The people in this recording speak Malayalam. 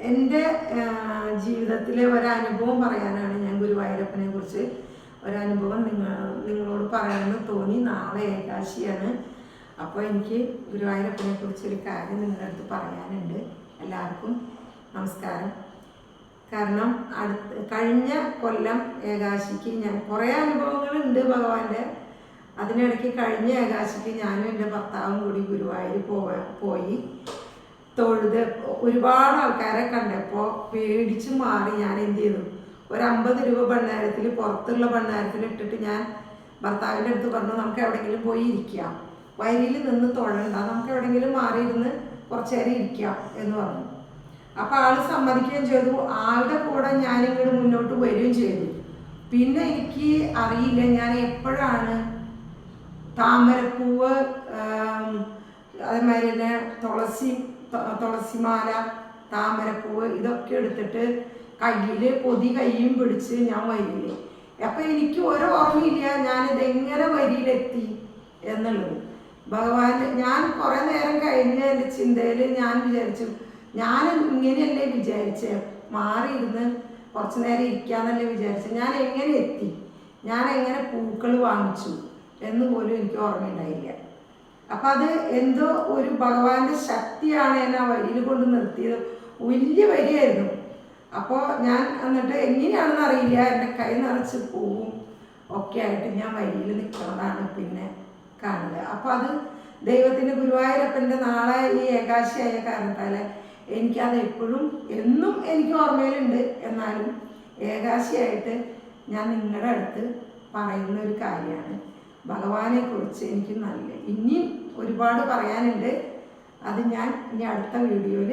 എൻ്റെ ജീവിതത്തിലെ ഒരനുഭവം പറയാനാണ് ഞാൻ ഗുരുവായൂരപ്പനെ കുറിച്ച് ഒരനുഭവം നിങ്ങളോട് പറയാമെന്ന് തോന്നി. നാളെ ഏകാദശിയാണ്. അപ്പോൾ എനിക്ക് ഗുരുവായൂരപ്പനെ കുറിച്ചൊരു കാര്യം നിങ്ങളുടെ അടുത്ത് പറയാനുണ്ട്. എല്ലാവർക്കും നമസ്കാരം. കാരണം കഴിഞ്ഞ കൊല്ലം ഏകാദശിക്ക് ഞാൻ കുറേ അനുഭവങ്ങളുണ്ട് ഭഗവാന്റെ. അതിനിടയ്ക്ക് കഴിഞ്ഞ ഏകാദശിക്ക് ഞാനും എൻ്റെ ഭർത്താവും കൂടി ഗുരുവായൂർ പോയി തൊഴുത് ഒരുപാട് ആൾക്കാരെ കണ്ടപ്പോൾ പേടിച്ച് മാറി. ഞാൻ എന്ത് ചെയ്തു, ഒരു 50 രൂപ ഭണ്ഡാരത്തിൽ, പുറത്തുള്ള ഭണ്ഡാരത്തിൽ ഇട്ടിട്ട് ഞാൻ ഭർത്താവിൻ്റെ അടുത്ത് പറഞ്ഞു, നമുക്ക് എവിടെയെങ്കിലും പോയി ഇരിക്കാം, വയലിൽ നിന്ന് തൊഴണ്ട, നമുക്ക് എവിടെയെങ്കിലും മാറിയിരുന്ന് കുറച്ച് നേരം ഇരിക്കാം എന്ന് പറഞ്ഞു. അപ്പോൾ ആൾ സമ്മതിക്കുകയും ചെയ്തു. ആളുടെ കൂടെ ഞാനിങ്ങോട്ട് മുന്നോട്ട് വരികയും ചെയ്തു. പിന്നെ എനിക്ക് അറിയില്ല, ഞാൻ എപ്പോഴാണ് താമരപ്പൂവ്, അതേമാതിരി തന്നെ തുളസിമാല, താമരപ്പൂവ് ഇതൊക്കെ എടുത്തിട്ട് കയ്യിൽ കൈയും പിടിച്ച് ഞാൻ വരിയില്ലേ. അപ്പം എനിക്ക് ഒരു ഓർമ്മയില്ല ഞാനിത് എങ്ങനെ വരിയിലെത്തി എന്നുള്ളത്. ഭഗവാൻ, ഞാൻ കുറേ നേരം കഴിഞ്ഞ എൻ്റെ ചിന്തയിൽ ഞാൻ വിചാരിച്ചു, ഞാൻ ഇങ്ങനെയല്ലേ വിചാരിച്ചേ, മാറിയിരുന്ന് കുറച്ച് നേരം ഇരിക്കാന്നല്ലേ വിചാരിച്ചത്, ഞാൻ എങ്ങനെ എത്തി, ഞാൻ എങ്ങനെ പൂക്കൾ വാങ്ങിച്ചു എന്ന് പോലും എനിക്ക് ഓർമ്മയുണ്ടായില്ല. അപ്പം അത് എന്തോ ഒരു ഭഗവാന്റെ ശക്തിയാണ് എന്നെ ആ വരിയിൽ കൊണ്ട് നിർത്തിയത്. വലിയ വരിയായിരുന്നു. അപ്പോൾ ഞാൻ എന്നിട്ട് എങ്ങനെയാണെന്ന് അറിയില്ല, എൻ്റെ കൈ നിറച്ച് പൂവും ഒക്കെ ആയിട്ട് ഞാൻ വരിയിൽ നിൽക്കുന്നതാണ് പിന്നെ കാണുന്നത്. അപ്പോൾ അത് ദൈവത്തിൻ്റെ ഗുരുവായൂരപ്പൻ്റെ നാളെ ഈ ഏകാദശിയായ കാരണത്താൽ എനിക്കത് എപ്പോഴും എന്നും എനിക്ക് ഓർമ്മയിലുണ്ട്. എന്നാലും ഏകാദശിയായിട്ട് ഞാൻ നിങ്ങളുടെ അടുത്ത് പറയുന്ന ഒരു കാര്യമാണ്. ഭഗവാനെ കുറിച്ച് എനിക്ക് ഇനിയും ഒരുപാട് പറയാനുണ്ട്. അത് ഞാൻ ഇനി അടുത്ത വീഡിയോയിൽ